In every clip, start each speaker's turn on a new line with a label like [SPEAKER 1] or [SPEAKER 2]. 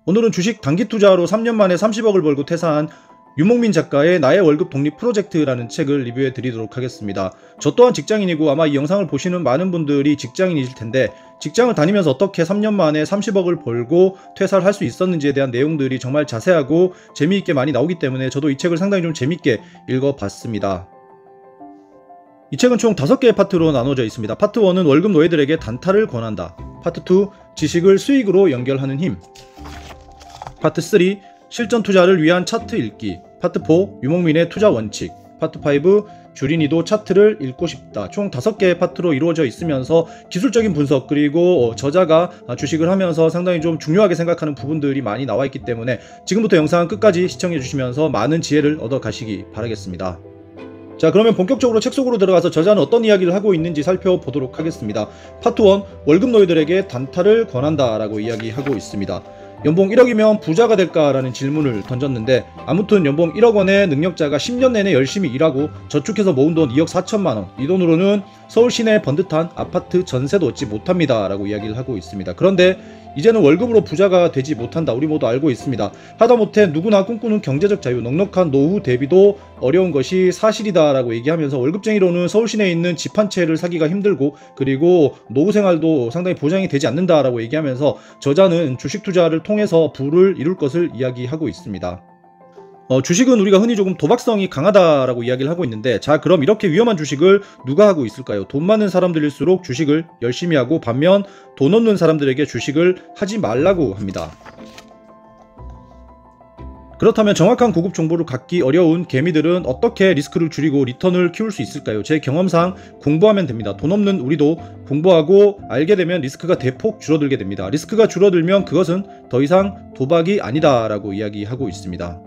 [SPEAKER 1] 오늘은 주식 단기 투자로 3년 만에 30억을 벌고 퇴사한 유목민 작가의 나의 월급 독립 프로젝트라는 책을 리뷰해 드리도록 하겠습니다. 저 또한 직장인이고 아마 이 영상을 보시는 많은 분들이 직장인이실 텐데 직장을 다니면서 어떻게 3년 만에 30억을 벌고 퇴사를 할 수 있었는지에 대한 내용들이 정말 자세하고 재미있게 많이 나오기 때문에 저도 이 책을 상당히 좀 재미있게 읽어봤습니다. 이 책은 총 5개의 파트로 나눠져 있습니다. 파트 1은 월급 노예들에게 단타를 권한다. 파트 2, 지식을 수익으로 연결하는 힘. 파트 3, 실전 투자를 위한 차트 읽기. 파트 4, 유목민의 투자 원칙. 파트 5, 주린이도 차트를 읽고 싶다. 총 5개의 파트로 이루어져 있으면서 기술적인 분석 그리고 저자가 주식을 하면서 상당히 좀 중요하게 생각하는 부분들이 많이 나와 있기 때문에 지금부터 영상 끝까지 시청해 주시면서 많은 지혜를 얻어 가시기 바라겠습니다. 자, 그러면 본격적으로 책 속으로 들어가서 저자는 어떤 이야기를 하고 있는지 살펴보도록 하겠습니다. 파트 1, 월급 노예들에게 단타를 권한다 라고 이야기하고 있습니다. 연봉 1억이면 부자가 될까라는 질문을 던졌는데 아무튼 연봉 1억 원의 능력자가 10년 내내 열심히 일하고 저축해서 모은 돈 2억 4천만 원, 이 돈으로는 서울 시내의 번듯한 아파트 전세도 얻지 못합니다 라고 이야기를 하고 있습니다. 그런데 이제는 월급으로 부자가 되지 못한다. 우리 모두 알고 있습니다. 하다못해 누구나 꿈꾸는 경제적 자유, 넉넉한 노후 대비도 어려운 것이 사실이다 라고 얘기하면서 월급쟁이로는 서울 시내에 있는 집 한 채를 사기가 힘들고 그리고 노후 생활도 상당히 보장이 되지 않는다 라고 얘기하면서 저자는 주식 투자를 통해서 부를 이룰 것을 이야기하고 있습니다. 주식은 우리가 흔히 조금 도박성이 강하다라고 이야기를 하고 있는데, 자, 그럼 이렇게 위험한 주식을 누가 하고 있을까요? 돈 많은 사람들일수록 주식을 열심히 하고 반면 돈 없는 사람들에게 주식을 하지 말라고 합니다. 그렇다면 정확한 고급 정보를 갖기 어려운 개미들은 어떻게 리스크를 줄이고 리턴을 키울 수 있을까요? 제 경험상 공부하면 됩니다. 돈 없는 우리도 공부하고 알게 되면 리스크가 대폭 줄어들게 됩니다. 리스크가 줄어들면 그것은 더 이상 도박이 아니다 라고 이야기하고 있습니다.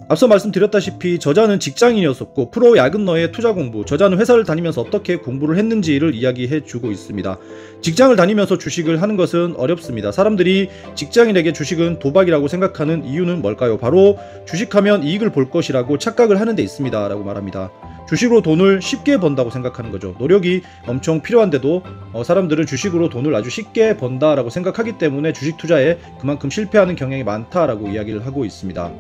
[SPEAKER 1] 앞서 말씀드렸다시피 저자는 직장인이었었고 프로 야근너의 투자 공부, 저자는 회사를 다니면서 어떻게 공부를 했는지를 이야기해 주고 있습니다. 직장을 다니면서 주식을 하는 것은 어렵습니다. 사람들이 직장인에게 주식은 도박이라고 생각하는 이유는 뭘까요? 바로 주식하면 이익을 볼 것이라고 착각을 하는 데 있습니다 라고 말합니다. 주식으로 돈을 쉽게 번다고 생각하는 거죠. 노력이 엄청 필요한데도 사람들은 주식으로 돈을 아주 쉽게 번다라고 생각하기 때문에 주식 투자에 그만큼 실패하는 경향이 많다라고 이야기를 하고 있습니다.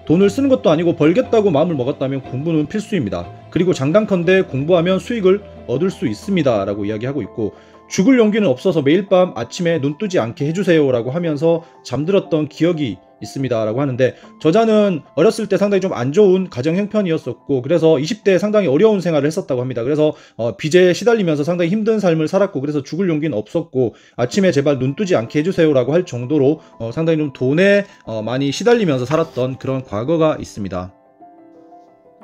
[SPEAKER 1] 돈을 쓰는 것도 아니고 벌겠다고 마음을 먹었다면 공부는 필수입니다. 그리고 장단컨대 공부하면 수익을 얻을 수 있습니다 라고 이야기하고 있고, 죽을 용기는 없어서 매일 밤 아침에 눈 뜨지 않게 해주세요 라고 하면서 잠들었던 기억이 있습니다 라고 하는데, 저자는 어렸을 때 상당히 좀 안 좋은 가정 형편이었었고 그래서 20대에 상당히 어려운 생활을 했었다고 합니다. 그래서 빚에 시달리면서 상당히 힘든 삶을 살았고 그래서 죽을 용기는 없었고 아침에 제발 눈 뜨지 않게 해주세요 라고 할 정도로 상당히 좀 돈에 많이 시달리면서 살았던 그런 과거가 있습니다.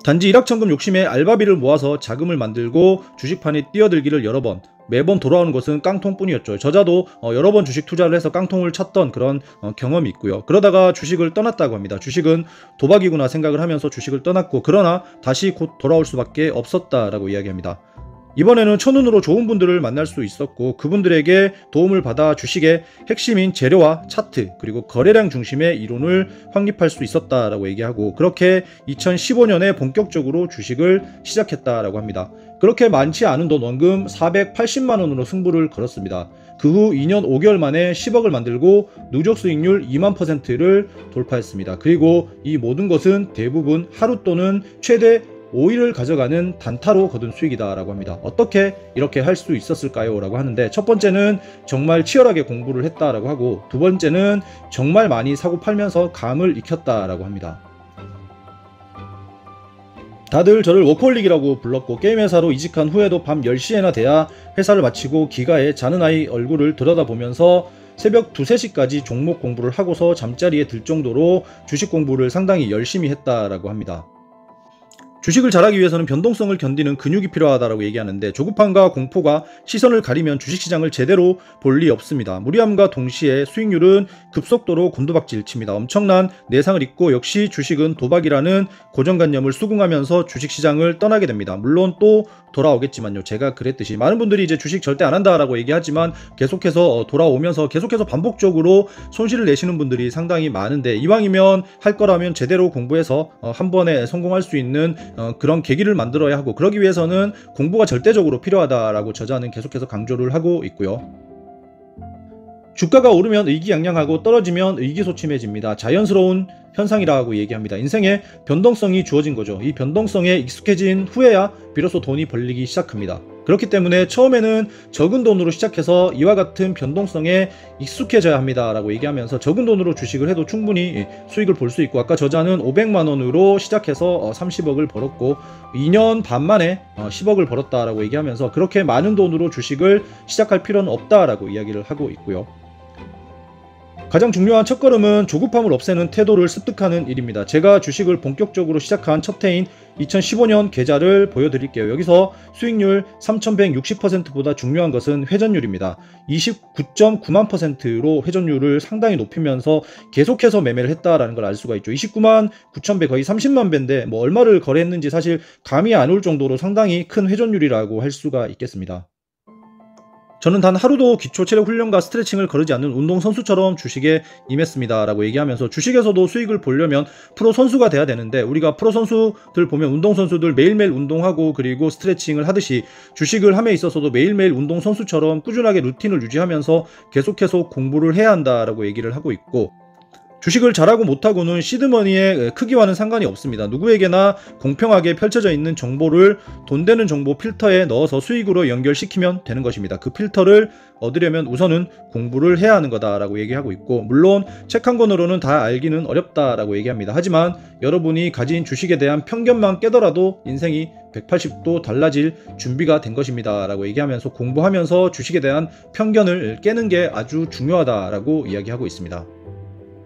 [SPEAKER 1] 단지 일확천금 욕심에 알바비를 모아서 자금을 만들고 주식판에 뛰어들기를 여러 번, 매번 돌아오는 것은 깡통뿐이었죠. 저자도 여러 번 주식 투자를 해서 깡통을 쳤던 그런 경험이 있고요. 그러다가 주식을 떠났다고 합니다. 주식은 도박이구나 생각을 하면서 주식을 떠났고 그러나 다시 곧 돌아올 수밖에 없었다라고 이야기합니다. 이번에는 첫눈으로 좋은 분들을 만날 수 있었고 그분들에게 도움을 받아 주식의 핵심인 재료와 차트 그리고 거래량 중심의 이론을 확립할 수 있었다라고 얘기하고, 그렇게 2015년에 본격적으로 주식을 시작했다라고 합니다. 그렇게 많지 않은 돈, 원금 480만 원으로 승부를 걸었습니다. 그 후 2년 5개월 만에 10억을 만들고 누적 수익률 2만%를 돌파했습니다. 그리고 이 모든 것은 대부분 하루 또는 최대 5일을 가져가는 단타로 거둔 수익이다 라고 합니다. 어떻게 이렇게 할 수 있었을까요? 라고 하는데, 첫 번째는 정말 치열하게 공부를 했다라고 하고, 두 번째는 정말 많이 사고 팔면서 감을 익혔다 라고 합니다. 다들 저를 워커홀릭이라고 불렀고 게임 회사로 이직한 후에도 밤 10시에나 돼야 회사를 마치고 기가에 자는 아이 얼굴을 들여다보면서 새벽 2, 3시까지 종목 공부를 하고서 잠자리에 들 정도로 주식 공부를 상당히 열심히 했다라고 합니다. 주식을 잘하기 위해서는 변동성을 견디는 근육이 필요하다고 얘기하는데, 조급함과 공포가 시선을 가리면 주식시장을 제대로 볼 리 없습니다. 무리함과 동시에 수익률은 급속도로 곤두박질 칩니다. 엄청난 내상을 입고 역시 주식은 도박이라는 고정관념을 수긍하면서 주식시장을 떠나게 됩니다. 물론 또 돌아오겠지만요. 제가 그랬듯이 많은 분들이 이제 주식 절대 안 한다라고 얘기하지만 계속해서 돌아오면서 계속해서 반복적으로 손실을 내시는 분들이 상당히 많은데, 이왕이면 할 거라면 제대로 공부해서 한 번에 성공할 수 있는 그런 계기를 만들어야 하고, 그러기 위해서는 공부가 절대적으로 필요하다라고 저자는 계속해서 강조를 하고 있고요. 주가가 오르면 의기양양하고 떨어지면 의기소침해집니다. 자연스러운 현상이라고 얘기합니다. 인생에 변동성이 주어진 거죠. 이 변동성에 익숙해진 후에야 비로소 돈이 벌리기 시작합니다. 그렇기 때문에 처음에는 적은 돈으로 시작해서 이와 같은 변동성에 익숙해져야 합니다 라고 얘기하면서 적은 돈으로 주식을 해도 충분히 수익을 볼 수 있고, 아까 저자는 500만원으로 시작해서 30억을 벌었고 2년 반 만에 10억을 벌었다라고 얘기하면서 그렇게 많은 돈으로 주식을 시작할 필요는 없다라고 이야기를 하고 있고요. 가장 중요한 첫걸음은 조급함을 없애는 태도를 습득하는 일입니다. 제가 주식을 본격적으로 시작한 첫 해인 2015년 계좌를 보여드릴게요. 여기서 수익률 3160%보다 중요한 것은 회전율입니다. 29.9만 %로 회전율을 상당히 높이면서 계속해서 매매를 했다라는 걸 알 수가 있죠. 29만 9천 배, 거의 30만 배인데 뭐 얼마를 거래했는지 사실 감이 안 올 정도로 상당히 큰 회전율이라고 할 수가 있겠습니다. 저는 단 하루도 기초 체력 훈련과 스트레칭을 거르지 않는 운동선수처럼 주식에 임했습니다 라고 얘기하면서, 주식에서도 수익을 보려면 프로 선수가 돼야 되는데, 우리가 프로 선수들 보면 운동선수들 매일매일 운동하고 그리고 스트레칭을 하듯이 주식을 함에 있어서도 매일매일 운동선수처럼 꾸준하게 루틴을 유지하면서 계속해서 공부를 해야 한다라고 얘기를 하고 있고, 주식을 잘하고 못하고는 시드머니의 크기와는 상관이 없습니다. 누구에게나 공평하게 펼쳐져 있는 정보를 돈 되는 정보 필터에 넣어서 수익으로 연결시키면 되는 것입니다. 그 필터를 얻으려면 우선은 공부를 해야 하는 거다라고 얘기하고 있고, 물론 책 한 권으로는 다 알기는 어렵다라고 얘기합니다. 하지만 여러분이 가진 주식에 대한 편견만 깨더라도 인생이 180도 달라질 준비가 된 것입니다 라고 얘기하면서, 공부하면서 주식에 대한 편견을 깨는 게 아주 중요하다라고 이야기하고 있습니다.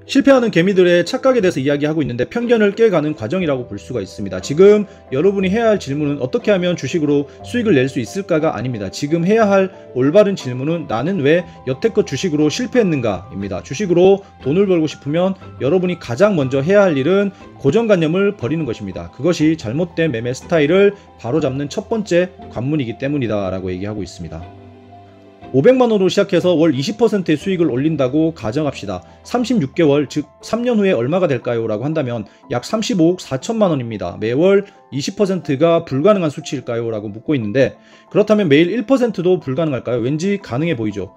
[SPEAKER 1] 실패하는 개미들의 착각에 대해서 이야기하고 있는데, 편견을 깨가는 과정이라고 볼 수가 있습니다. 지금 여러분이 해야 할 질문은 어떻게 하면 주식으로 수익을 낼 수 있을까가 아닙니다. 지금 해야 할 올바른 질문은 나는 왜 여태껏 주식으로 실패했는가 입니다. 주식으로 돈을 벌고 싶으면 여러분이 가장 먼저 해야 할 일은 고정관념을 버리는 것입니다. 그것이 잘못된 매매 스타일을 바로잡는 첫 번째 관문이기 때문이다 라고 얘기하고 있습니다. 500만원으로 시작해서 월 20%의 수익을 올린다고 가정합시다. 36개월, 즉 3년 후에 얼마가 될까요? 라고 한다면 약 35억 4천만원입니다. 매월 20%가 불가능한 수치일까요? 라고 묻고 있는데, 그렇다면 매일 1%도 불가능할까요? 왠지 가능해 보이죠.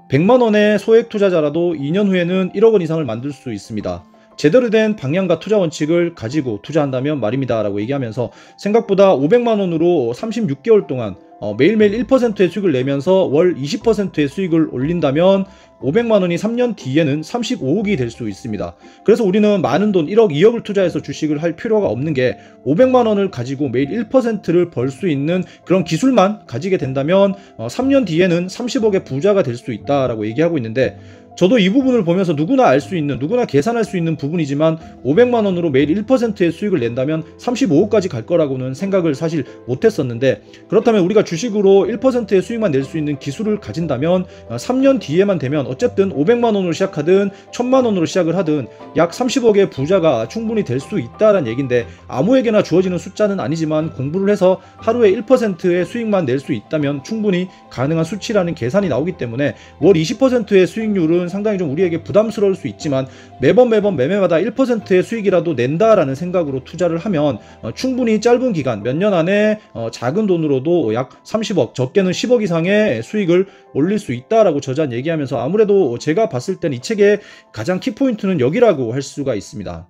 [SPEAKER 1] 100만원의 소액 투자자라도 2년 후에는 1억 원 이상을 만들 수 있습니다. 제대로 된 방향과 투자 원칙을 가지고 투자한다면 말입니다 라고 얘기하면서, 생각보다 500만원으로 36개월 동안 매일매일 1%의 수익을 내면서 월 20%의 수익을 올린다면 500만원이 3년 뒤에는 35억이 될 수 있습니다. 그래서 우리는 많은 돈 1억, 2억을 투자해서 주식을 할 필요가 없는 게, 500만원을 가지고 매일 1%를 벌 수 있는 그런 기술만 가지게 된다면 3년 뒤에는 30억의 부자가 될 수 있다라고 얘기하고 있는데, 저도 이 부분을 보면서 누구나 알 수 있는, 누구나 계산할 수 있는 부분이지만 500만원으로 매일 1%의 수익을 낸다면 35억까지 갈 거라고는 생각을 사실 못했었는데, 그렇다면 우리가 주식으로 1%의 수익만 낼 수 있는 기술을 가진다면 3년 뒤에만 되면 어쨌든 500만원으로 시작하든 1000만원으로 시작을 하든 약 30억의 부자가 충분히 될 수 있다는 얘기인데, 아무에게나 주어지는 숫자는 아니지만 공부를 해서 하루에 1%의 수익만 낼 수 있다면 충분히 가능한 수치라는 계산이 나오기 때문에, 월 20%의 수익률은 상당히 좀 우리에게 부담스러울 수 있지만 매번 매매마다 1%의 수익이라도 낸다라는 생각으로 투자를 하면 충분히 짧은 기간, 몇 년 안에 작은 돈으로도 약 30억, 적게는 10억 이상의 수익을 올릴 수 있다라고 저자는 얘기하면서, 아무래도 제가 봤을 땐 이 책의 가장 키포인트는 여기라고 할 수가 있습니다.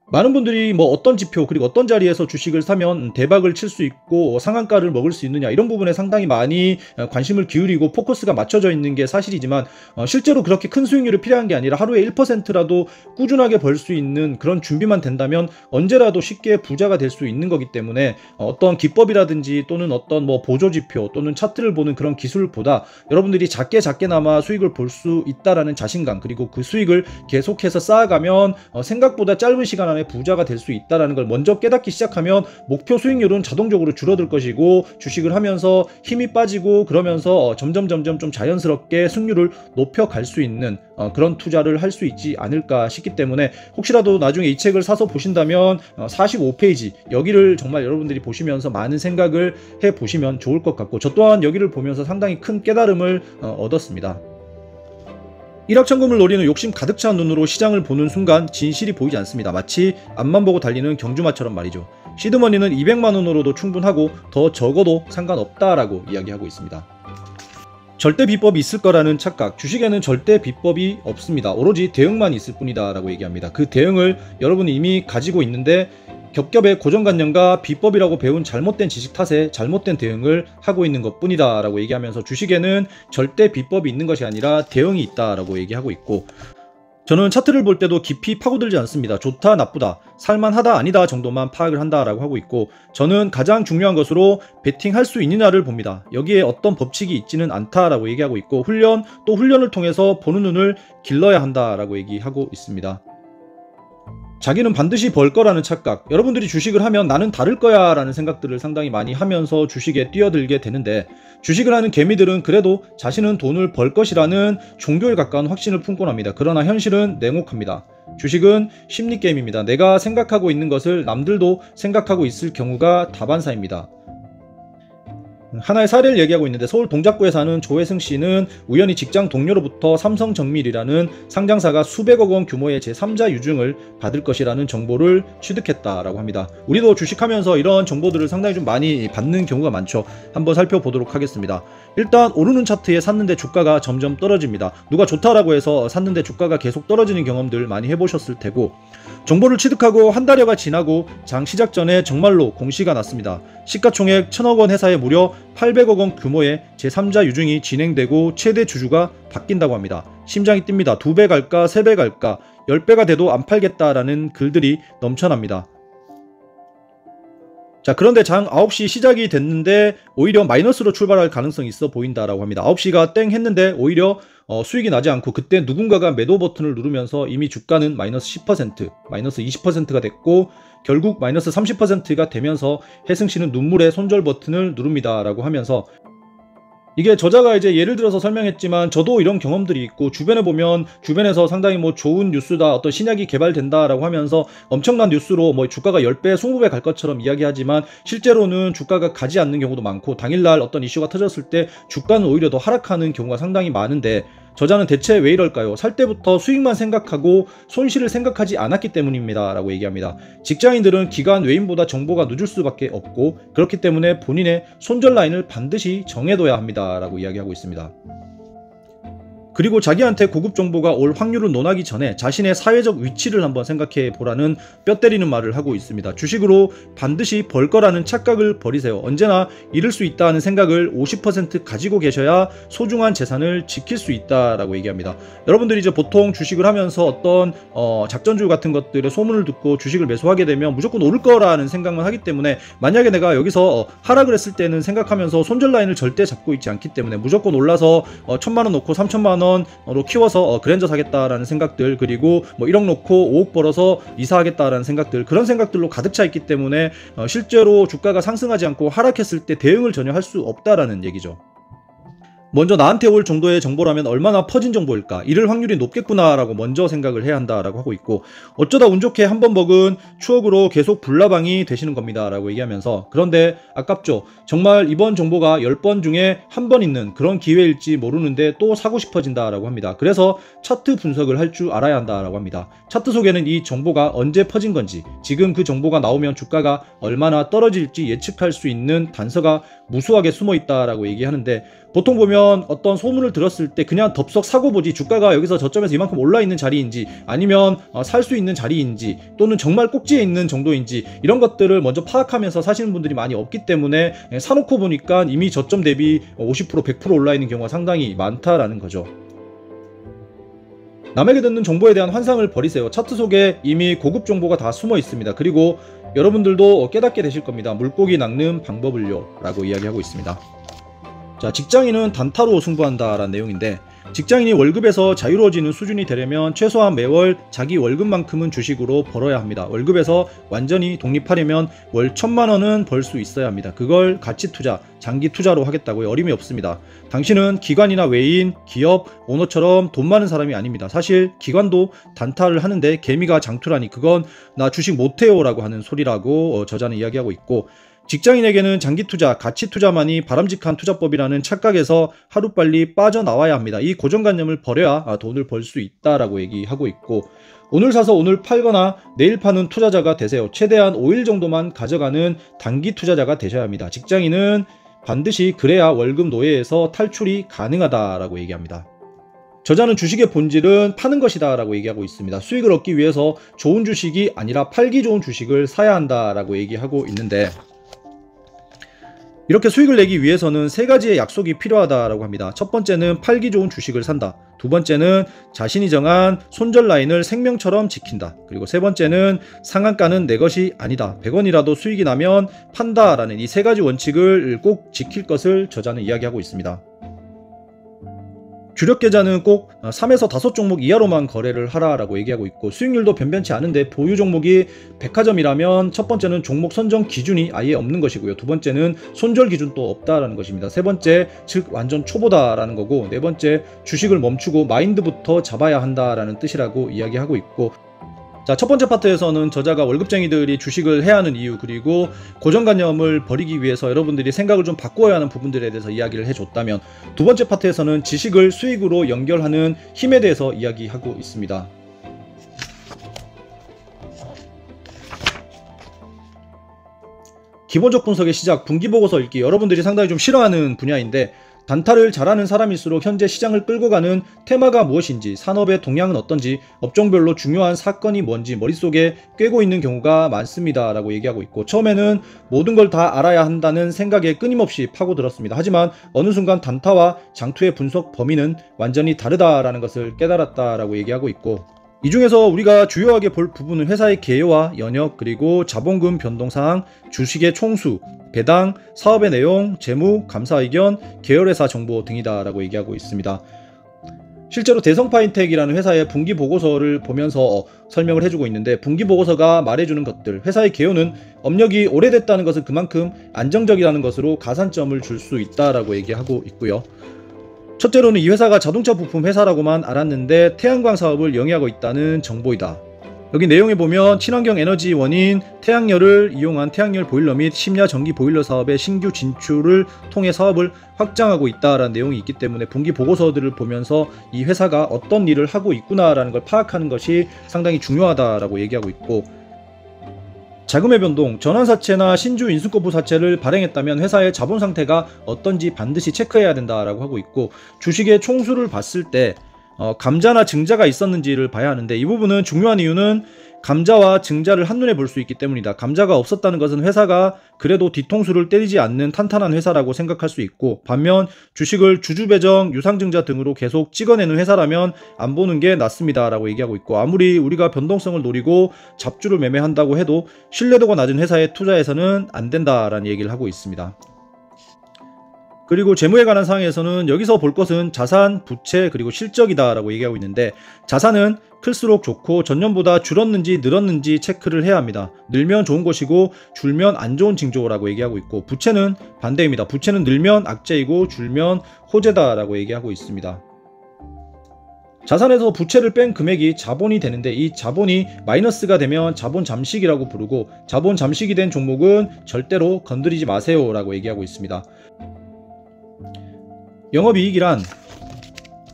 [SPEAKER 1] 많은 분들이 뭐 어떤 지표, 그리고 어떤 자리에서 주식을 사면 대박을 칠 수 있고 상한가를 먹을 수 있느냐, 이런 부분에 상당히 많이 관심을 기울이고 포커스가 맞춰져 있는 게 사실이지만, 실제로 그렇게 큰 수익률이 필요한 게 아니라 하루에 1%라도 꾸준하게 벌 수 있는 그런 준비만 된다면 언제라도 쉽게 부자가 될 수 있는 거기 때문에, 어떤 기법이라든지 또는 어떤 뭐 보조지표 또는 차트를 보는 그런 기술보다 여러분들이 작게나마 수익을 볼 수 있다라는 자신감, 그리고 그 수익을 계속해서 쌓아가면 생각보다 짧은 시간 안에 부자가 될 수 있다는 걸 먼저 깨닫기 시작하면 목표 수익률은 자동적으로 줄어들 것이고, 주식을 하면서 힘이 빠지고 그러면서 점점 좀 자연스럽게 승률을 높여갈 수 있는 그런 투자를 할 수 있지 않을까 싶기 때문에, 혹시라도 나중에 이 책을 사서 보신다면 45페이지 여기를 정말 여러분들이 보시면서 많은 생각을 해보시면 좋을 것 같고, 저 또한 여기를 보면서 상당히 큰 깨달음을 얻었습니다. 일확천금을 노리는 욕심 가득 찬 눈으로 시장을 보는 순간 진실이 보이지 않습니다. 마치 앞만 보고 달리는 경주마처럼 말이죠. 시드머니는 200만원으로도 충분하고 더 적어도 상관없다라고 이야기하고 있습니다. 절대 비법이 있을 거라는 착각. 주식에는 절대 비법이 없습니다. 오로지 대응만 있을 뿐이다 라고 얘기합니다. 그 대응을 여러분이 이미 가지고 있는데 겹겹의 고정관념과 비법이라고 배운 잘못된 지식 탓에 잘못된 대응을 하고 있는 것 뿐이다 라고 얘기하면서 주식에는 절대 비법이 있는 것이 아니라 대응이 있다 라고 얘기하고 있고, 저는 차트를 볼 때도 깊이 파고들지 않습니다. 좋다 나쁘다 살만하다 아니다 정도만 파악을 한다라고 하고 있고, 저는 가장 중요한 것으로 베팅할 수 있느냐를 봅니다. 여기에 어떤 법칙이 있지는 않다라고 얘기하고 있고, 또 훈련을 통해서 보는 눈을 길러야 한다라고 얘기하고 있습니다. 자기는 반드시 벌 거라는 착각. 여러분들이 주식을 하면 나는 다를 거야 라는 생각들을 상당히 많이 하면서 주식에 뛰어들게 되는데, 주식을 하는 개미들은 그래도 자신은 돈을 벌 것이라는 종교에 가까운 확신을 품곤 합니다. 그러나 현실은 냉혹합니다. 주식은 심리게임입니다. 내가 생각하고 있는 것을 남들도 생각하고 있을 경우가 다반사입니다. 하나의 사례를 얘기하고 있는데, 서울 동작구에 사는 조혜승 씨는 우연히 직장 동료로부터 삼성정밀이라는 상장사가 수백억 원 규모의 제3자 유증을 받을 것이라는 정보를 취득했다라고 합니다. 우리도 주식하면서 이런 정보들을 상당히 좀 많이 받는 경우가 많죠. 한번 살펴보도록 하겠습니다. 일단 오르는 차트에 샀는데 주가가 점점 떨어집니다. 누가 좋다라고 해서 샀는데 주가가 계속 떨어지는 경험들 많이 해보셨을 테고, 정보를 취득하고 한 달여가 지나고 장 시작 전에 정말로 공시가 났습니다. 시가총액 1000억 원 회사에 무려 800억 원 규모의 제3자 유증이 진행되고 최대 주주가 바뀐다고 합니다. 심장이 뜁니다. 2배 갈까 3배 갈까 10배가 돼도 안 팔겠다라는 글들이 넘쳐납니다. 자, 그런데 장 9시 시작이 됐는데 오히려 마이너스로 출발할 가능성이 있어 보인다라고 합니다. 9시가 땡 했는데 오히려 수익이 나지 않고, 그때 누군가가 매도 버튼을 누르면서 이미 주가는 마이너스 10%, 마이너스 20%가 됐고, 결국 마이너스 30%가 되면서 혜승씨는 눈물의 손절 버튼을 누릅니다 라고 하면서, 이게 저자가 이제 예를 들어서 설명했지만 저도 이런 경험들이 있고, 주변에 보면 주변에서 상당히 뭐 좋은 뉴스다, 어떤 신약이 개발된다라고 하면서 엄청난 뉴스로 뭐 주가가 10배, 20배 갈 것처럼 이야기하지만 실제로는 주가가 가지 않는 경우도 많고, 당일날 어떤 이슈가 터졌을 때 주가는 오히려 더 하락하는 경우가 상당히 많은데, 저자는 대체 왜 이럴까요? 살 때부터 수익만 생각하고 손실을 생각하지 않았기 때문입니다 라고 얘기합니다. 직장인들은 기관 외인보다 정보가 늦을 수밖에 없고, 그렇기 때문에 본인의 손절 라인을 반드시 정해둬야 합니다 라고 이야기하고 있습니다. 그리고 자기한테 고급 정보가 올 확률을 논하기 전에 자신의 사회적 위치를 한번 생각해 보라는 뼈 때리는 말을 하고 있습니다. 주식으로 반드시 벌 거라는 착각을 버리세요. 언제나 잃을 수 있다는 생각을 50% 가지고 계셔야 소중한 재산을 지킬 수 있다라고 얘기합니다. 여러분들이 이제 보통 주식을 하면서 어떤 작전주 같은 것들의 소문을 듣고 주식을 매수하게 되면 무조건 오를 거라는 생각만 하기 때문에, 만약에 내가 여기서 하락을 했을 때는 생각하면서 손절 라인을 절대 잡고 있지 않기 때문에 무조건 올라서 1000만원 놓고 3000만원 로 키워서 그랜저 사겠다라는 생각들, 그리고 뭐 1억 놓고 5억 벌어서 이사하겠다라는 생각들, 그런 생각들로 가득 차 있기 때문에 실제로 주가가 상승하지 않고 하락했을 때 대응을 전혀 할 수 없다라는 얘기죠. 먼저 나한테 올 정도의 정보라면 얼마나 퍼진 정보일까, 잃을 확률이 높겠구나 라고 먼저 생각을 해야 한다라고 하고 있고, 어쩌다 운 좋게 한 번 먹은 추억으로 계속 불나방이 되시는 겁니다 라고 얘기하면서, 그런데 아깝죠. 정말 이번 정보가 10번 중에 한 번 있는 그런 기회일지 모르는데 또 사고 싶어진다 라고 합니다. 그래서 차트 분석을 할 줄 알아야 한다 라고 합니다. 차트 속에는 이 정보가 언제 퍼진 건지, 지금 그 정보가 나오면 주가가 얼마나 떨어질지 예측할 수 있는 단서가 무수하게 숨어 있다라고 얘기하는데, 보통 보면 어떤 소문을 들었을 때 그냥 덥석 사고 보지, 주가가 여기서 저점에서 이만큼 올라 있는 자리인지, 아니면 살 수 있는 자리인지, 또는 정말 꼭지에 있는 정도인지, 이런 것들을 먼저 파악하면서 사시는 분들이 많이 없기 때문에 사놓고 보니까 이미 저점 대비 50%, 100% 올라 있는 경우가 상당히 많다라는 거죠. 남에게 듣는 정보에 대한 환상을 버리세요. 차트 속에 이미 고급 정보가 다 숨어 있습니다. 그리고 여러분들도 깨닫게 되실 겁니다. 물고기 낚는 방법을요 라고 이야기하고 있습니다. 자, 직장인은 단타로 승부한다라는 내용인데, 직장인이 월급에서 자유로워지는 수준이 되려면 최소한 매월 자기 월급만큼은 주식으로 벌어야 합니다. 월급에서 완전히 독립하려면 월 1000만원은 벌 수 있어야 합니다. 그걸 가치 투자, 장기 투자로 하겠다고요. 어림이 없습니다. 당신은 기관이나 외인, 기업, 오너처럼 돈 많은 사람이 아닙니다. 사실 기관도 단타를 하는데 개미가 장투라니 그건 나 주식 못해요 라고 하는 소리라고 저자는 이야기하고 있고, 직장인에게는 장기 투자, 가치 투자만이 바람직한 투자법이라는 착각에서 하루빨리 빠져나와야 합니다. 이 고정관념을 버려야 돈을 벌 수 있다라고 얘기하고 있고, 오늘 사서 오늘 팔거나 내일 파는 투자자가 되세요. 최대한 5일 정도만 가져가는 단기 투자자가 되셔야 합니다. 직장인은 반드시 그래야 월급 노예에서 탈출이 가능하다라고 얘기합니다. 저자는 주식의 본질은 파는 것이다 라고 얘기하고 있습니다. 수익을 얻기 위해서 좋은 주식이 아니라 팔기 좋은 주식을 사야 한다 라고 얘기하고 있는데, 이렇게 수익을 내기 위해서는 세 가지의 약속이 필요하다라고 합니다. 첫 번째는 팔기 좋은 주식을 산다. 두 번째는 자신이 정한 손절 라인을 생명처럼 지킨다. 그리고 세 번째는 상한가는 내 것이 아니다. 100원이라도 수익이 나면 판다라는 이 세 가지 원칙을 꼭 지킬 것을 저자는 이야기하고 있습니다. 주력 계좌는 꼭 3에서 5종목 이하로만 거래를 하라라고 얘기하고 있고, 수익률도 변변치 않은데 보유 종목이 백화점이라면 첫 번째는 종목 선정 기준이 아예 없는 것이고요. 두 번째는 손절 기준도 없다라는 것입니다. 세 번째, 즉 완전 초보다라는 거고, 네 번째, 주식을 멈추고 마인드부터 잡아야 한다라는 뜻이라고 이야기하고 있고, 자, 첫 번째 파트에서는 저자가 월급쟁이들이 주식을 해야 하는 이유, 그리고 고정관념을 버리기 위해서 여러분들이 생각을 좀 바꿔야 하는 부분들에 대해서 이야기를 해줬다면, 두 번째 파트에서는 지식을 수익으로 연결하는 힘에 대해서 이야기하고 있습니다. 기본적 분석의 시작, 분기보고서 읽기. 여러분들이 상당히 좀 싫어하는 분야인데, 단타를 잘하는 사람일수록 현재 시장을 끌고 가는 테마가 무엇인지, 산업의 동향은 어떤지, 업종별로 중요한 사건이 뭔지 머릿속에 꿰고 있는 경우가 많습니다 라고 얘기하고 있고, 처음에는 모든 걸 다 알아야 한다는 생각에 끊임없이 파고들었습니다. 하지만 어느 순간 단타와 장투의 분석 범위는 완전히 다르다라는 것을 깨달았다라고 얘기하고 있고, 이 중에서 우리가 주요하게 볼 부분은 회사의 개요와 연역, 그리고 자본금 변동사항, 주식의 총수, 배당, 사업의 내용, 재무, 감사 의견, 계열회사 정보 등이다 라고 얘기하고 있습니다. 실제로 대성파인텍이라는 회사의 분기보고서를 보면서 설명을 해주고 있는데, 분기보고서가 말해주는 것들, 회사의 개요는 업력이 오래됐다는 것은 그만큼 안정적이라는 것으로 가산점을 줄 수 있다라고 얘기하고 있고요. 첫째로는 이 회사가 자동차 부품 회사라고만 알았는데 태양광 사업을 영위하고 있다는 정보이다. 여기 내용에 보면 친환경 에너지원인 태양열을 이용한 태양열 보일러 및 심야 전기 보일러 사업의 신규 진출을 통해 사업을 확장하고 있다라는 내용이 있기 때문에 분기 보고서들을 보면서 이 회사가 어떤 일을 하고 있구나라는 걸 파악하는 것이 상당히 중요하다라고 얘기하고 있고, 자금의 변동, 전환사채나 신주 인수거부 사채를 발행했다면 회사의 자본 상태가 어떤지 반드시 체크해야 된다라고 하고 있고, 주식의 총수를 봤을 때 감자나 증자가 있었는지를 봐야 하는데, 이 부분은 중요한 이유는 감자와 증자를 한눈에 볼 수 있기 때문이다. 감자가 없었다는 것은 회사가 그래도 뒤통수를 때리지 않는 탄탄한 회사라고 생각할 수 있고, 반면 주식을 주주배정, 유상증자 등으로 계속 찍어내는 회사라면 안 보는 게 낫습니다 라고 얘기하고 있고, 아무리 우리가 변동성을 노리고 잡주를 매매한다고 해도 신뢰도가 낮은 회사에 투자해서는 안 된다라는 얘기를 하고 있습니다. 그리고 재무에 관한 사항에서는 여기서 볼 것은 자산, 부채, 그리고 실적이다 라고 얘기하고 있는데, 자산은 클수록 좋고 전년보다 줄었는지 늘었는지 체크를 해야 합니다. 늘면 좋은 것이고 줄면 안 좋은 징조라고 얘기하고 있고, 부채는 반대입니다. 부채는 늘면 악재이고 줄면 호재다 라고 얘기하고 있습니다. 자산에서 부채를 뺀 금액이 자본이 되는데, 이 자본이 마이너스가 되면 자본 잠식이라고 부르고, 자본 잠식이 된 종목은 절대로 건드리지 마세요 라고 얘기하고 있습니다. 영업이익이란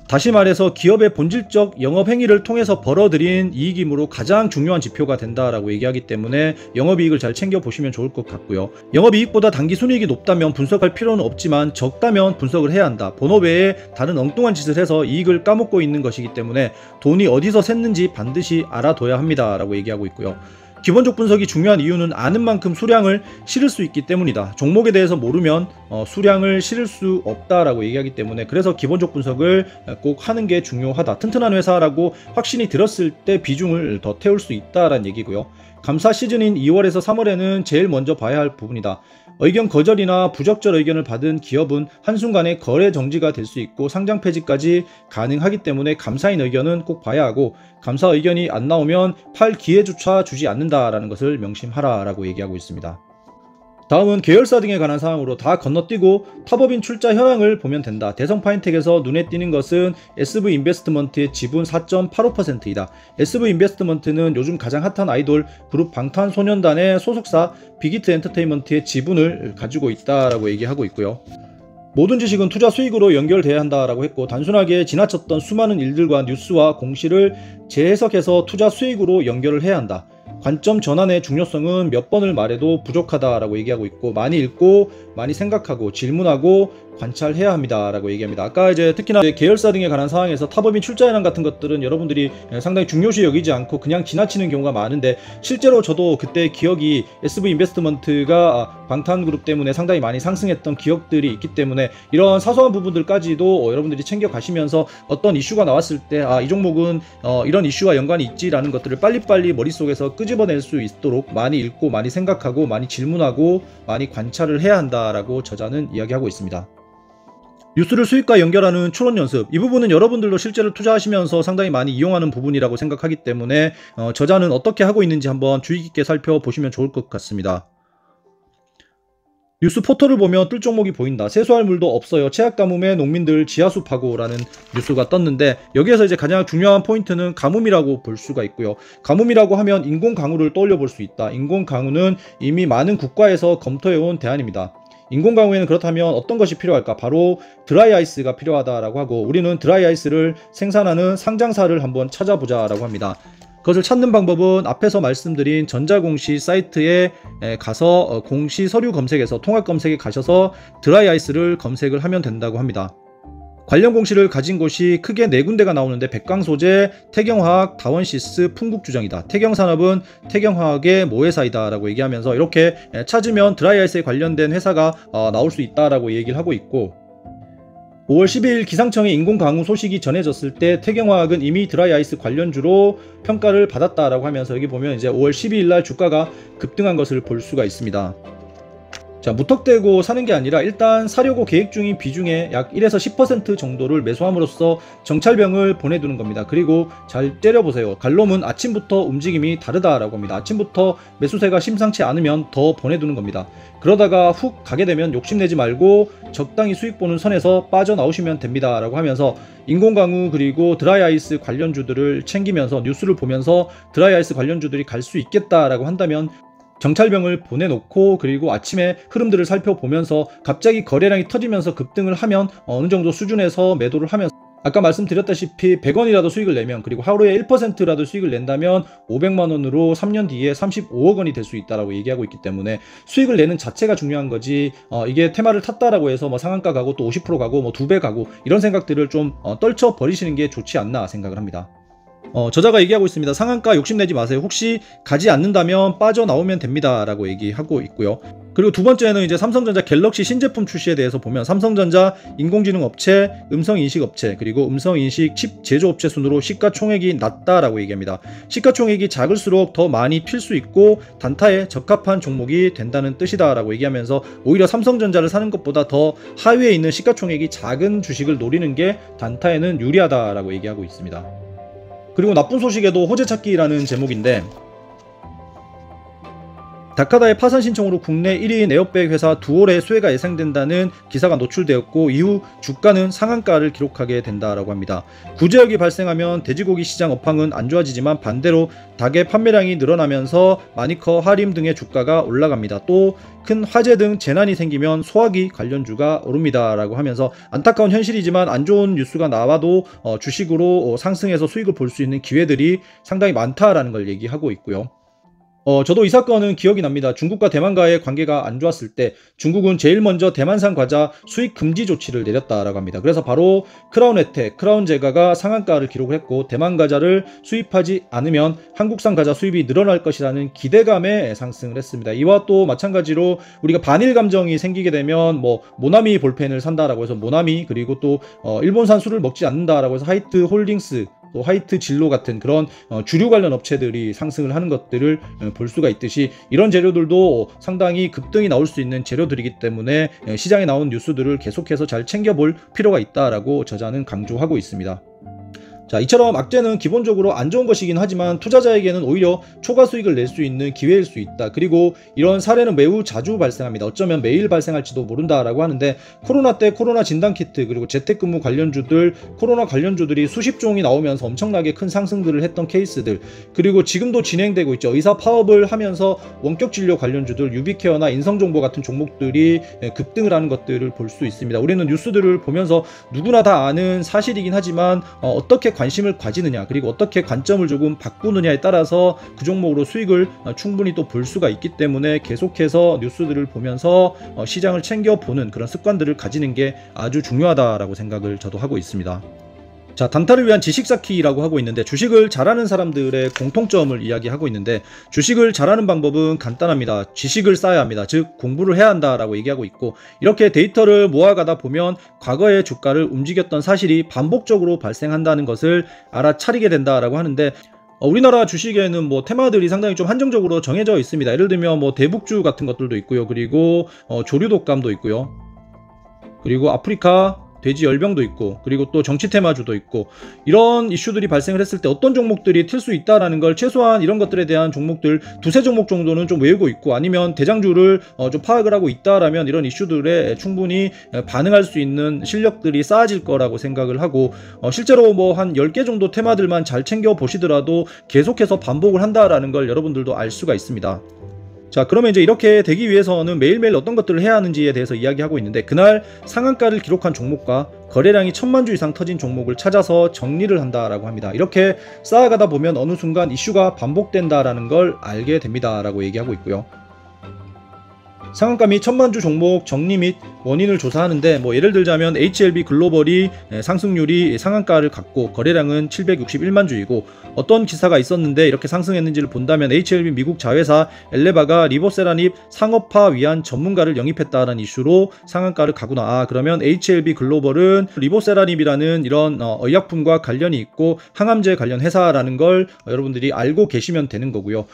[SPEAKER 1] 다시 말해서 기업의 본질적 영업행위를 통해서 벌어들인 이익이므로 가장 중요한 지표가 된다라고 얘기하기 때문에 영업이익을 잘 챙겨보시면 좋을 것 같고요. 영업이익보다 단기순이익이 높다면 분석할 필요는 없지만 적다면 분석을 해야 한다. 본업 외에 다른 엉뚱한 짓을 해서 이익을 까먹고 있는 것이기 때문에 돈이 어디서 샜는지 반드시 알아둬야 합니다 라고 얘기하고 있고요. 기본적 분석이 중요한 이유는 아는 만큼 수량을 실을 수 있기 때문이다. 종목에 대해서 모르면 수량을 실을 수 없다라고 얘기하기 때문에, 그래서 기본적 분석을 꼭 하는 게 중요하다. 튼튼한 회사라고 확신이 들었을 때 비중을 더 태울 수 있다라는 얘기고요. 감사 시즌인 2월에서 3월에는 제일 먼저 봐야 할 부분이다. 의견 거절이나 부적절 의견을 받은 기업은 한순간에 거래 정지가 될 수 있고 상장 폐지까지 가능하기 때문에 감사인 의견은 꼭 봐야 하고, 감사 의견이 안 나오면 팔 기회조차 주지 않는다라는 것을 명심하라 라고 얘기하고 있습니다. 다음은 계열사 등에 관한 사항으로 다 건너뛰고 타법인 출자 현황을 보면 된다. 대성파인텍에서 눈에 띄는 것은 SV인베스트먼트의 지분 4.85%이다. SV인베스트먼트는 요즘 가장 핫한 아이돌 그룹 방탄소년단의 소속사 빅히트 엔터테인먼트의 지분을 가지고 있다라고 얘기하고 있고요. 모든 지식은 투자 수익으로 연결돼야 한다라고 했고, 단순하게 지나쳤던 수많은 일들과 뉴스와 공시를 재해석해서 투자 수익으로 연결을 해야 한다. 관점 전환의 중요성은 몇 번을 말해도 부족하다라고 얘기하고 있고, 많이 읽고 많이 생각하고 질문하고 관찰해야 합니다라고 얘기합니다. 아까 이제 특히나 계열사 등에 관한 상황에서 타법인 출자 현황 같은 것들은 여러분들이 상당히 중요시 여기지 않고 그냥 지나치는 경우가 많은데, 실제로 저도 그때 기억이 SV 인베스트먼트가 방탄그룹 때문에 상당히 많이 상승했던 기억들이 있기 때문에 이런 사소한 부분들까지도 여러분들이 챙겨 가시면서 어떤 이슈가 나왔을 때 이 종목은 이런 이슈와 연관이 있지라는 것들을 빨리빨리 머릿속에서 끄집어낼 수 있도록 많이 읽고 많이 생각하고 많이 질문하고 많이 관찰을 해야 한다라고 저자는 이야기하고 있습니다. 뉴스를 수익과 연결하는 추론 연습, 이 부분은 여러분들도 실제로 투자하시면서 상당히 많이 이용하는 부분이라고 생각하기 때문에 저자는 어떻게 하고 있는지 한번 주의 깊게 살펴보시면 좋을 것 같습니다. 뉴스 포털을 보면 뜰 종목이 보인다. 세수할 물도 없어요. 최악 가뭄에 농민들 지하수 파고라는 뉴스가 떴는데, 여기에서 이제 가장 중요한 포인트는 가뭄이라고 볼 수가 있고요. 가뭄이라고 하면 인공 강우를 떠올려 볼 수 있다. 인공 강우는 이미 많은 국가에서 검토해온 대안입니다. 인공 강우에는 그렇다면 어떤 것이 필요할까? 바로 드라이 아이스가 필요하다라고 하고, 우리는 드라이 아이스를 생산하는 상장사를 한번 찾아보자라고 합니다. 그것을 찾는 방법은 앞에서 말씀드린 전자공시 사이트에 가서 공시 서류 검색에서 통합 검색에 가셔서 드라이 아이스를 검색을 하면 된다고 합니다. 관련 공시를 가진 곳이 크게 4군데가 나오는데, 백광소재, 태경화학, 다원시스, 풍국주정이다. 태경산업은 태경화학의 모회사이다 라고 얘기하면서 이렇게 찾으면 드라이 아이스에 관련된 회사가 나올 수 있다라고 얘기를 하고 있고, 5월 12일 기상청의 인공 강우 소식이 전해졌을 때 태경화학은 이미 드라이 아이스 관련주로 평가를 받았다라고 하면서, 여기 보면 이제 5월 12일 날 주가가 급등한 것을 볼 수가 있습니다. 자, 무턱대고 사는 게 아니라 일단 사려고 계획 중인 비중의 약 1에서 10% 정도를 매수함으로써 정찰병을 보내두는 겁니다. 그리고 잘 때려보세요. 갈롬은 아침부터 움직임이 다르다라고 합니다. 아침부터 매수세가 심상치 않으면 더 보내두는 겁니다. 그러다가 훅 가게 되면 욕심내지 말고 적당히 수익 보는 선에서 빠져나오시면 됩니다 라고 하면서, 인공강우 그리고 드라이아이스 관련주들을 챙기면서 뉴스를 보면서 드라이아이스 관련주들이 갈 수 있겠다라고 한다면 정찰병을 보내놓고, 그리고 아침에 흐름들을 살펴보면서 갑자기 거래량이 터지면서 급등을 하면 어느 정도 수준에서 매도를 하면서, 아까 말씀드렸다시피 100원이라도 수익을 내면, 그리고 하루에 1%라도 수익을 낸다면 500만원으로 3년 뒤에 35억 원이 될 수 있다라고 얘기하고 있기 때문에 수익을 내는 자체가 중요한 거지, 이게 테마를 탔다라고 해서 뭐 상한가 가고 또 50% 가고 뭐 2배 가고 이런 생각들을 좀 떨쳐 버리시는 게 좋지 않나 생각을 합니다. 저자가 얘기하고 있습니다. 상한가 욕심내지 마세요. 혹시 가지 않는다면 빠져나오면 됩니다 라고 얘기하고 있고요. 그리고 두 번째는 이제 삼성전자 갤럭시 신제품 출시에 대해서 보면, 삼성전자 인공지능 업체, 음성인식 업체, 그리고 음성인식 칩 제조업체 순으로 시가총액이 낮다라고 얘기합니다. 시가총액이 작을수록 더 많이 튈 수 있고 단타에 적합한 종목이 된다는 뜻이다 라고 얘기하면서, 오히려 삼성전자를 사는 것보다 더 하위에 있는 시가총액이 작은 주식을 노리는 게 단타에는 유리하다라고 얘기하고 있습니다. 그리고 나쁜 소식에도 호재찾기라는 제목인데, 다카다의 파산 신청으로 국내 1위인 에어백 회사 두올의 수혜가 예상된다는 기사가 노출되었고, 이후 주가는 상한가를 기록하게 된다라고 합니다. 구제역이 발생하면 돼지고기 시장 업황은 안 좋아지지만 반대로 닭의 판매량이 늘어나면서 마니커, 하림 등의 주가가 올라갑니다. 또 큰 화재 등 재난이 생기면 소화기 관련주가 오릅니다 라고 하면서, 안타까운 현실이지만 안 좋은 뉴스가 나와도 주식으로 상승해서 수익을 볼 수 있는 기회들이 상당히 많다라는 걸 얘기하고 있고요. 저도 이 사건은 기억이 납니다. 중국과 대만과의 관계가 안 좋았을 때 중국은 제일 먼저 대만산 과자 수입 금지 조치를 내렸다라고 합니다. 그래서 바로 크라운 혜택, 크라운 제과가 상한가를 기록을 했고, 대만 과자를 수입하지 않으면 한국산 과자 수입이 늘어날 것이라는 기대감에 상승을 했습니다. 이와 또 마찬가지로 우리가 반일 감정이 생기게 되면 뭐 모나미 볼펜을 산다라고 해서 모나미, 그리고 또 일본산 술을 먹지 않는다라고 해서 하이트 홀딩스, 또 화이트 진로 같은 그런 주류 관련 업체들이 상승을 하는 것들을 볼 수가 있듯이, 이런 재료들도 상당히 급등이 나올 수 있는 재료들이기 때문에 시장에 나온 뉴스들을 계속해서 잘 챙겨볼 필요가 있다라고 저자는 강조하고 있습니다. 자, 이처럼 악재는 기본적으로 안 좋은 것이긴 하지만 투자자에게는 오히려 초과 수익을 낼 수 있는 기회일 수 있다. 그리고 이런 사례는 매우 자주 발생합니다. 어쩌면 매일 발생할지도 모른다라고 하는데, 코로나 때 코로나 진단키트, 그리고 재택근무 관련주들, 코로나 관련주들이 수십 종이 나오면서 엄청나게 큰 상승들을 했던 케이스들, 그리고 지금도 진행되고 있죠. 의사 파업을 하면서 원격진료 관련주들, 유비케어나 인성정보 같은 종목들이 급등을 하는 것들을 볼 수 있습니다. 우리는 뉴스들을 보면서 누구나 다 아는 사실이긴 하지만 어떻게 관심을 가지느냐, 그리고 어떻게 관점을 조금 바꾸느냐에 따라서 그 종목으로 수익을 충분히 또 볼 수가 있기 때문에 계속해서 뉴스들을 보면서 시장을 챙겨보는 그런 습관들을 가지는 게 아주 중요하다라고 생각을 저도 하고 있습니다. 자, 단타를 위한 지식 쌓기라고 하고 있는데, 주식을 잘하는 사람들의 공통점을 이야기하고 있는데, 주식을 잘하는 방법은 간단합니다. 지식을 쌓아야 합니다. 즉 공부를 해야 한다라고 얘기하고 있고, 이렇게 데이터를 모아가다 보면 과거의 주가를 움직였던 사실이 반복적으로 발생한다는 것을 알아차리게 된다라고 하는데, 우리나라 주식에는 뭐 테마들이 상당히 좀 한정적으로 정해져 있습니다. 예를 들면 뭐 대북주 같은 것들도 있고요. 그리고 조류독감도 있고요. 그리고 아프리카 돼지 열병도 있고, 그리고 또 정치 테마주도 있고, 이런 이슈들이 발생을 했을 때 어떤 종목들이 튈 수 있다라는 걸 최소한 이런 것들에 대한 종목들 두세 종목 정도는 좀 외우고 있고, 아니면 대장주를 좀 파악을 하고 있다라면 이런 이슈들에 충분히 반응할 수 있는 실력들이 쌓아질 거라고 생각을 하고, 실제로 뭐 한 10개 정도 테마들만 잘 챙겨 보시더라도 계속해서 반복을 한다라는 걸 여러분들도 알 수가 있습니다. 자, 그러면 이제 이렇게 되기 위해서는 매일매일 어떤 것들을 해야 하는지에 대해서 이야기하고 있는데, 그날 상한가를 기록한 종목과 거래량이 1000만 주 이상 터진 종목을 찾아서 정리를 한다라고 합니다. 이렇게 쌓아가다 보면 어느 순간 이슈가 반복된다라는 걸 알게 됩니다라고 얘기하고 있고요. 상한가 및 1000만 주 종목 정리 및 원인을 조사하는데, 뭐 예를 들자면 HLB 글로벌이 상승률이 상한가를 갖고 거래량은 761만 주이고, 어떤 기사가 있었는데 이렇게 상승했는지를 본다면 HLB 미국 자회사 엘레바가 리보세라닙 상업화 위한 전문가를 영입했다는 이슈로 상한가를 가구나. 그러면 HLB 글로벌은 리보세라닙이라는 이런 의약품과 관련이 있고 항암제 관련 회사라는 걸 여러분들이 알고 계시면 되는 거고요.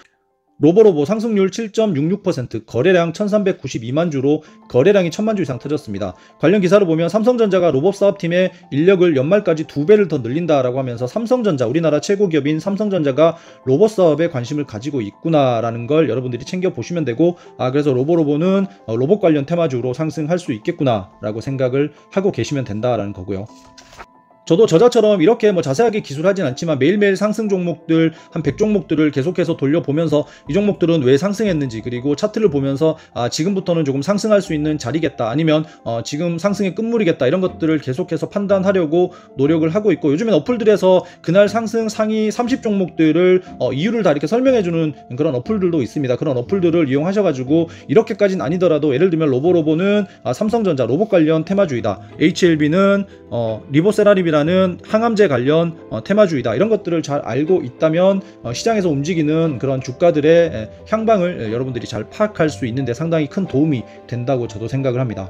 [SPEAKER 1] 로보로보 상승률 7.66%, 거래량 1392만 주로 거래량이 1000만 주 이상 터졌습니다. 관련 기사를 보면 삼성전자가 로봇 사업팀의 인력을 연말까지 2배를 더 늘린다라고 하면서 삼성전자, 우리나라 최고 기업인 삼성전자가 로봇 사업에 관심을 가지고 있구나라는 걸 여러분들이 챙겨보시면 되고, 그래서 로보로보는 로봇 관련 테마주로 상승할 수 있겠구나라고 생각을 하고 계시면 된다라는 거고요. 저도 저자처럼 이렇게 뭐 자세하게 기술하진 않지만 매일매일 상승 종목들 한 100종목들을 계속해서 돌려보면서 이 종목들은 왜 상승했는지, 그리고 차트를 보면서 지금부터는 조금 상승할 수 있는 자리겠다, 아니면 지금 상승의 끝물이겠다, 이런 것들을 계속해서 판단하려고 노력을 하고 있고, 요즘엔 어플들에서 그날 상승 상위 30종목들을 이유를 다 이렇게 설명해주는 그런 어플들도 있습니다. 그런 어플들을 이용하셔가지고 이렇게까지는 아니더라도, 예를 들면 로보로보는 삼성전자 로봇 관련 테마주이다, HLB는 리보세라닙이라는 항암제 관련 테마주이다, 이런 것들을 잘 알고 있다면 시장에서 움직이는 그런 주가들의 향방을 여러분들이 잘 파악할 수 있는데 상당히 큰 도움이 된다고 저도 생각을 합니다.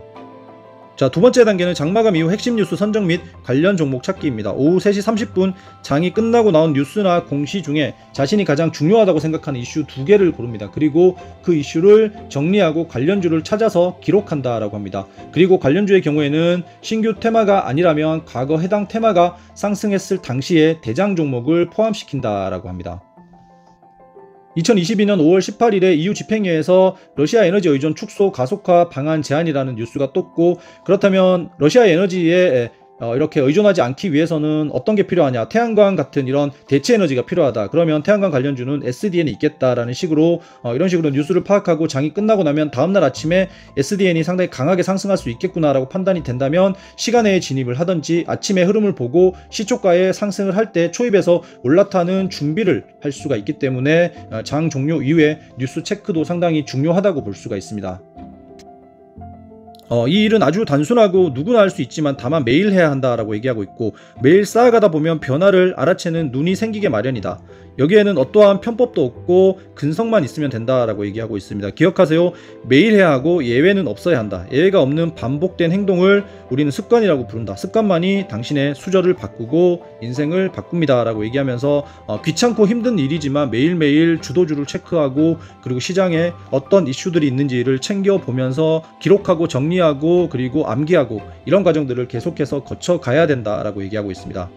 [SPEAKER 1] 자, 두 번째 단계는 장마감 이후 핵심 뉴스 선정 및 관련 종목 찾기입니다. 오후 3시 30분 장이 끝나고 나온 뉴스나 공시 중에 자신이 가장 중요하다고 생각하는 이슈 2개를 고릅니다. 그리고 그 이슈를 정리하고 관련주를 찾아서 기록한다라고 합니다. 그리고 관련주의 경우에는 신규 테마가 아니라면 과거 해당 테마가 상승했을 당시의 대장 종목을 포함시킨다라고 합니다. 2022년 5월 18일에 EU 집행위에서 러시아 에너지 의존 축소 가속화 방안 제안이라는 뉴스가 떴고, 그렇다면 러시아 에너지에 이렇게 의존하지 않기 위해서는 어떤 게 필요하냐, 태양광 같은 이런 대체 에너지가 필요하다, 그러면 태양광 관련주는 SDN이 있겠다라는 식으로 이런 식으로 뉴스를 파악하고 장이 끝나고 나면 다음날 아침에 SDN이 상당히 강하게 상승할 수 있겠구나라고 판단이 된다면 시간에 진입을 하든지, 아침에 흐름을 보고 시초가에 상승을 할 때 초입에서 올라타는 준비를 할 수가 있기 때문에 장 종료 이후에 뉴스 체크도 상당히 중요하다고 볼 수가 있습니다. 이 일은 아주 단순하고 누구나 할 수 있지만 다만 매일 해야 한다라고 얘기하고 있고, 매일 쌓아가다 보면 변화를 알아채는 눈이 생기게 마련이다. 여기에는 어떠한 편법도 없고 근성만 있으면 된다라고 얘기하고 있습니다. 기억하세요. 매일 해야 하고 예외는 없어야 한다. 예외가 없는 반복된 행동을 우리는 습관이라고 부른다. 습관만이 당신의 수저를 바꾸고 인생을 바꿉니다 라고 얘기하면서 귀찮고 힘든 일이지만 매일매일 주도주를 체크하고, 그리고 시장에 어떤 이슈들이 있는지를 챙겨보면서 기록하고 정리하고 그리고 암기하고, 이런 과정들을 계속해서 거쳐가야 된다라고 얘기하고 있습니다.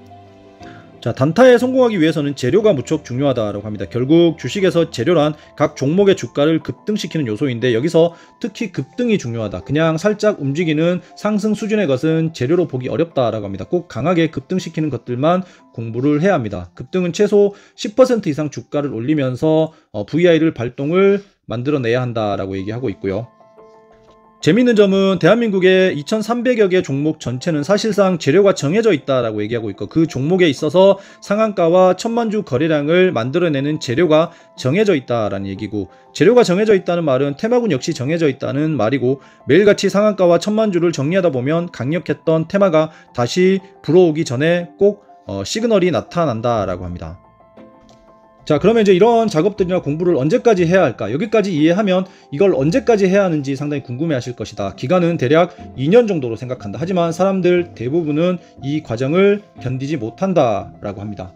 [SPEAKER 1] 자, 단타에 성공하기 위해서는 재료가 무척 중요하다고 합니다. 결국 주식에서 재료란 각 종목의 주가를 급등시키는 요소인데, 여기서 특히 급등이 중요하다. 그냥 살짝 움직이는 상승 수준의 것은 재료로 보기 어렵다라고 합니다. 꼭 강하게 급등시키는 것들만 공부를 해야 합니다. 급등은 최소 10% 이상 주가를 올리면서 VI를 발동을 만들어내야 한다라고 얘기하고 있고요. 재미있는 점은 대한민국의 2300여 개 종목 전체는 사실상 재료가 정해져 있다라고 얘기하고 있고, 그 종목에 있어서 상한가와 천만주 거래량을 만들어내는 재료가 정해져 있다라는 얘기고, 재료가 정해져 있다는 말은 테마군 역시 정해져 있다는 말이고, 매일같이 상한가와 천만주를 정리하다 보면 강력했던 테마가 다시 불어오기 전에 꼭 시그널이 나타난다라고 합니다. 자, 그러면 이제 이런 작업들이나 공부를 언제까지 해야 할까? 여기까지 이해하면 이걸 언제까지 해야 하는지 상당히 궁금해 하실 것이다. 기간은 대략 2년 정도로 생각한다. 하지만 사람들 대부분은 이 과정을 견디지 못한다 라고 합니다.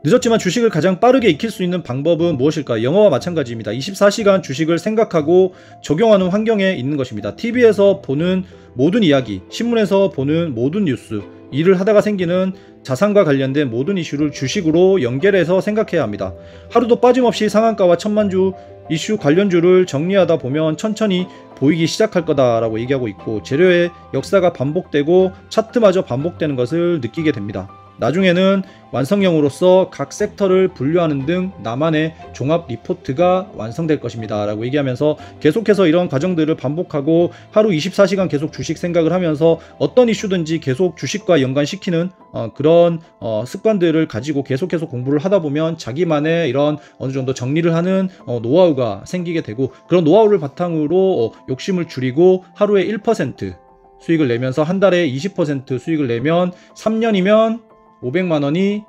[SPEAKER 1] 늦었지만 주식을 가장 빠르게 익힐 수 있는 방법은 무엇일까? 영어와 마찬가지입니다. 24시간 주식을 생각하고 적용하는 환경에 있는 것입니다. TV에서 보는 모든 이야기, 신문에서 보는 모든 뉴스, 일을 하다가 생기는 자산과 관련된 모든 이슈를 주식으로 연결해서 생각해야 합니다. 하루도 빠짐없이 상한가와 천만주 이슈 관련주를 정리하다 보면 천천히 보이기 시작할 거다라고 얘기하고 있고, 재료의 역사가 반복되고 차트마저 반복되는 것을 느끼게 됩니다. 나중에는 완성형으로서 각 섹터를 분류하는 등 나만의 종합 리포트가 완성될 것입니다 라고 얘기하면서, 계속해서 이런 과정들을 반복하고 하루 24시간 계속 주식 생각을 하면서 어떤 이슈든지 계속 주식과 연관시키는 그런 습관들을 가지고 계속해서 공부를 하다 보면 자기만의 이런 어느 정도 정리를 하는 노하우가 생기게 되고, 그런 노하우를 바탕으로 욕심을 줄이고 하루에 1% 수익을 내면서 한 달에 20% 수익을 내면 3년이면 500만원이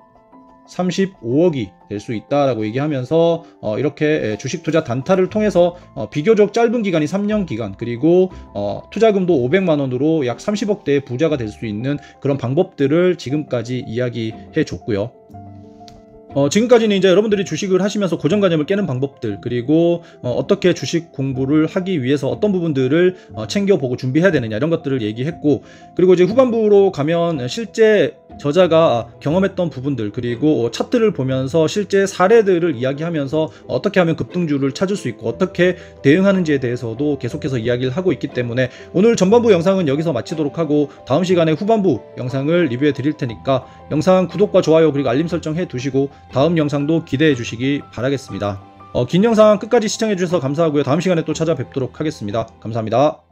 [SPEAKER 1] 35억이 될 수 있다라고 얘기하면서 이렇게 주식 투자 단타를 통해서 비교적 짧은 기간이 3년 기간, 그리고 투자금도 500만원으로 약 30억대의 부자가 될 수 있는 그런 방법들을 지금까지 이야기해 줬고요. 지금까지는 이제 여러분들이 주식을 하시면서 고정관념을 깨는 방법들, 그리고 어떻게 주식 공부를 하기 위해서 어떤 부분들을 챙겨보고 준비해야 되느냐, 이런 것들을 얘기했고, 그리고 이제 후반부로 가면 실제 저자가 경험했던 부분들, 그리고 차트를 보면서 실제 사례들을 이야기하면서 어떻게 하면 급등주를 찾을 수 있고 어떻게 대응하는지에 대해서도 계속해서 이야기를 하고 있기 때문에, 오늘 전반부 영상은 여기서 마치도록 하고 다음 시간에 후반부 영상을 리뷰해 드릴 테니까 영상 구독과 좋아요 그리고 알림 설정 해 두시고 다음 영상도 기대해 주시기 바라겠습니다. 긴 영상 끝까지 시청해 주셔서 감사하고요. 다음 시간에 또 찾아뵙도록 하겠습니다. 감사합니다.